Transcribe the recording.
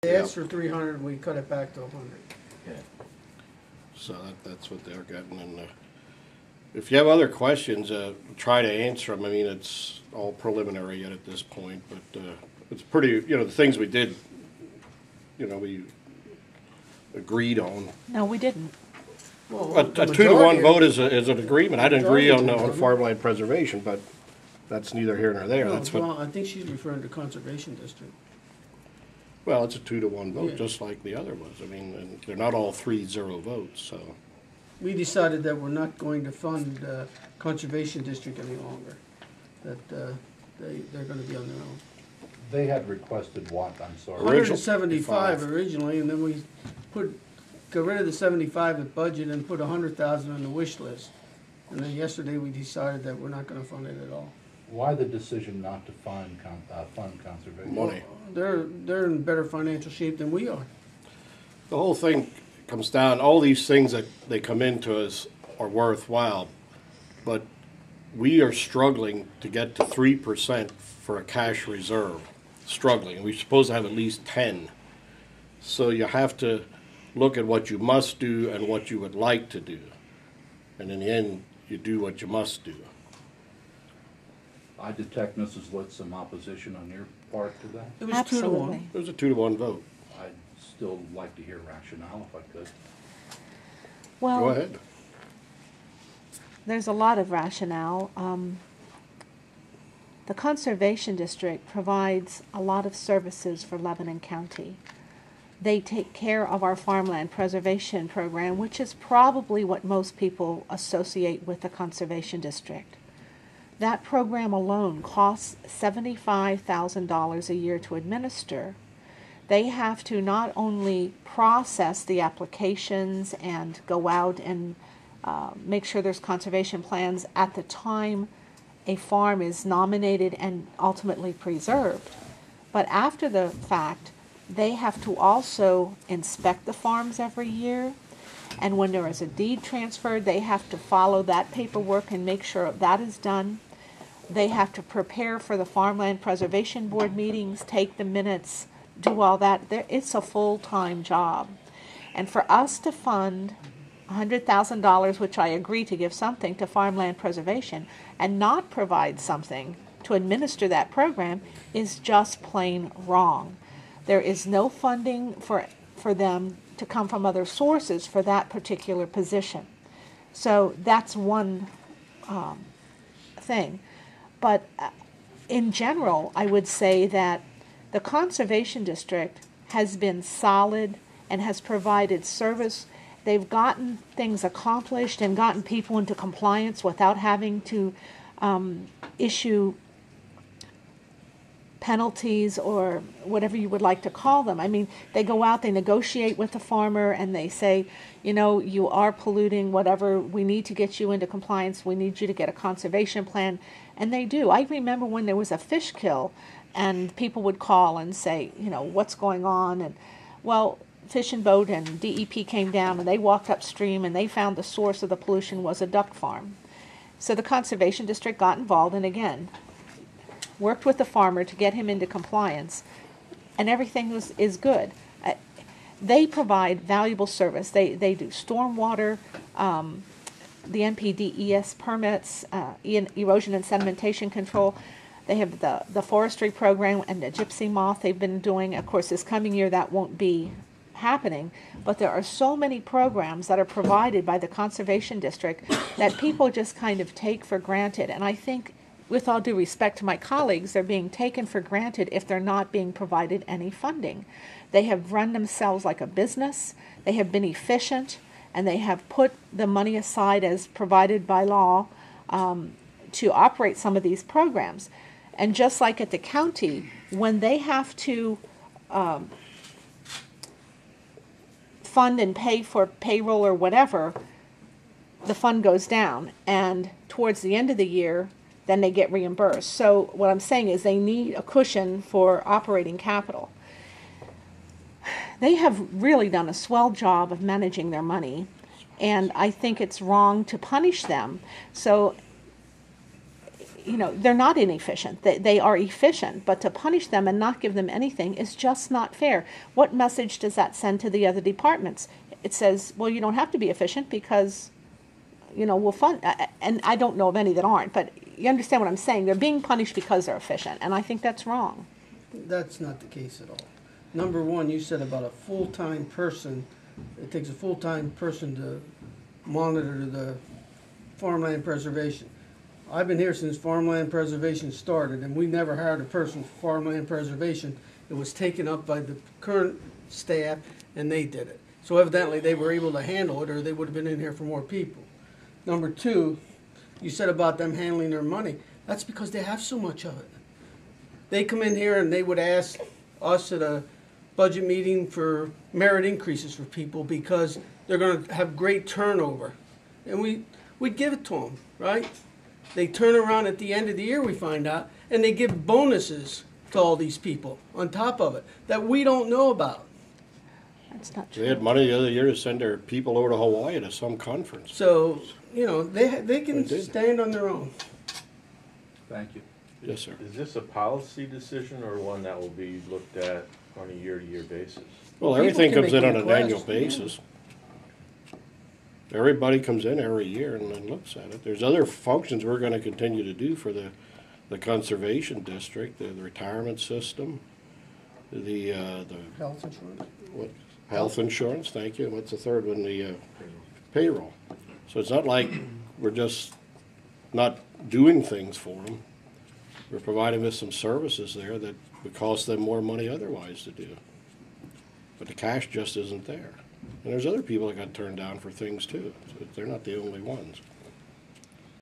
They asked for 300, and we cut it back to 100. Yeah. So that's what they're getting. And if you have other questions, try to answer them. I mean, it's all preliminary yet at this point, but it's pretty, the things we did, we agreed on. No, we didn't. Well, A the 2-to-1 majority- vote is an agreement. I didn't agree on Majority. farmland preservation, but that's neither here nor there. No, That's what. well, I think she's referring to Conservation District. Well, it's a 2-to-1 vote, Yeah. just like the other was. I mean, and they're not all 3-0 votes, so. We decided that we're not going to fund Conservation District any longer, that they're gonna be on their own. They had requested what, I'm sorry? 175 originally, and then we got rid of the 75 at budget and put 100,000 on the wish list. And then yesterday we decided that we're not gonna fund it at all. Why the decision not to fund conservation? Money. They're in better financial shape than we are. The whole thing comes down, all these things that they come into us are worthwhile, but we are struggling to get to 3% for a cash reserve. Struggling. We're supposed to have at least 10. So you have to look at what you must do and what you would like to do. And in the end, you do what you must do. I detect, Mrs. Litz, some opposition on your part to that. It was 2 to 1. Absolutely. It was a 2-to-1 vote. I'd still like to hear rationale if I could. Well, Go ahead. there's a lot of rationale. The Conservation District provides a lot of services for Lebanon County. They take care of our farmland preservation program, which is probably what most people associate with the Conservation District. That program alone costs $75,000 a year to administer. They have to not only process the applications and go out and make sure there's conservation plans at the time a farm is nominated and ultimately preserved, but after the fact, they have to also inspect the farms every year, and when there is a deed transferred, they have to follow that paperwork and make sure that is done. They have to prepare for the Farmland Preservation Board meetings, take the minutes, do all that. It's a full-time job. And for us to fund $100,000, which I agree to give something to farmland preservation, and not provide something to administer that program is just plain wrong. There is no funding for them to come from other sources for that particular position. So that's one thing. But in general, I would say that the Conservation District has been solid and has provided service. They've gotten things accomplished and gotten people into compliance without having to issue penalties or whatever you would like to call them. I mean, they go out, they negotiate with the farmer, and they say, you are polluting, whatever, we need to get you into compliance, we need you to get a conservation plan, and they do. I remember when there was a fish kill, and people would call and say, what's going on, and, well, Fish and Boat and DEP came down, and they walked upstream, and they found the source of the pollution was a duck farm. So the Conservation District got involved, and again, worked with the farmer to get him into compliance, and everything is good. They provide valuable service. They do stormwater, the NPDES permits, erosion and sedimentation control. They have the forestry program and the gypsy moth they've been doing. Of course, this coming year that won't be happening, but there are so many programs that are provided by the Conservation District that people just kind of take for granted. And I think, with all due respect to my colleagues, they're being taken for granted if they're not being provided any funding. They have run themselves like a business, they have been efficient, and they have put the money aside as provided by law to operate some of these programs. And just like at the county, when they have to fund and pay for payroll or whatever, the fund goes down, and towards the end of the year, then they get reimbursed. So what I'm saying is they need a cushion for operating capital. They have really done a swell job of managing their money, and I think it's wrong to punish them. So you know, they're not inefficient. They are efficient, but to punish them and not give them anything is just not fair. What message does that send to the other departments? It says, well, you don't have to be efficient because, you know, we'll fund, and I don't know of any that aren't, but you understand what I'm saying. They're being punished because they're efficient, and I think that's wrong. That's not the case at all. Number one, you said about a full-time person. It takes a full-time person to monitor the farmland preservation. I've been here since farmland preservation started, and we never hired a person for farmland preservation. It was taken up by the current staff, and they did it. So evidently they were able to handle it, or they would have been in here for more people. Number two, you said about them handling their money. That's because they have so much of it. They come in here and they would ask us at a budget meeting for merit increases for people because they're going to have great turnover. And we'd give it to them, right? They turn around at the end of the year, we find out, and they give bonuses to all these people on top of it that we don't know about. That's not true. They had money the other year to send their people over to Hawaii to some conference. So, you know, they can They did. stand on their own. Thank you. Yes, sir. Is this a policy decision or one that will be looked at on a year-to-year basis? Well, People everything can comes make in on an requests, annual basis. Everybody comes in every year and then looks at it. There's other functions we're gonna continue to do for the conservation district, the retirement system, the Health insurance. what, health insurance, thank you. What's the third one? The payroll. So it's not like we're just not doing things for them. We're providing them some services there that would cost them more money otherwise to do. But the cash just isn't there. And there's other people that got turned down for things too. So they're not the only ones.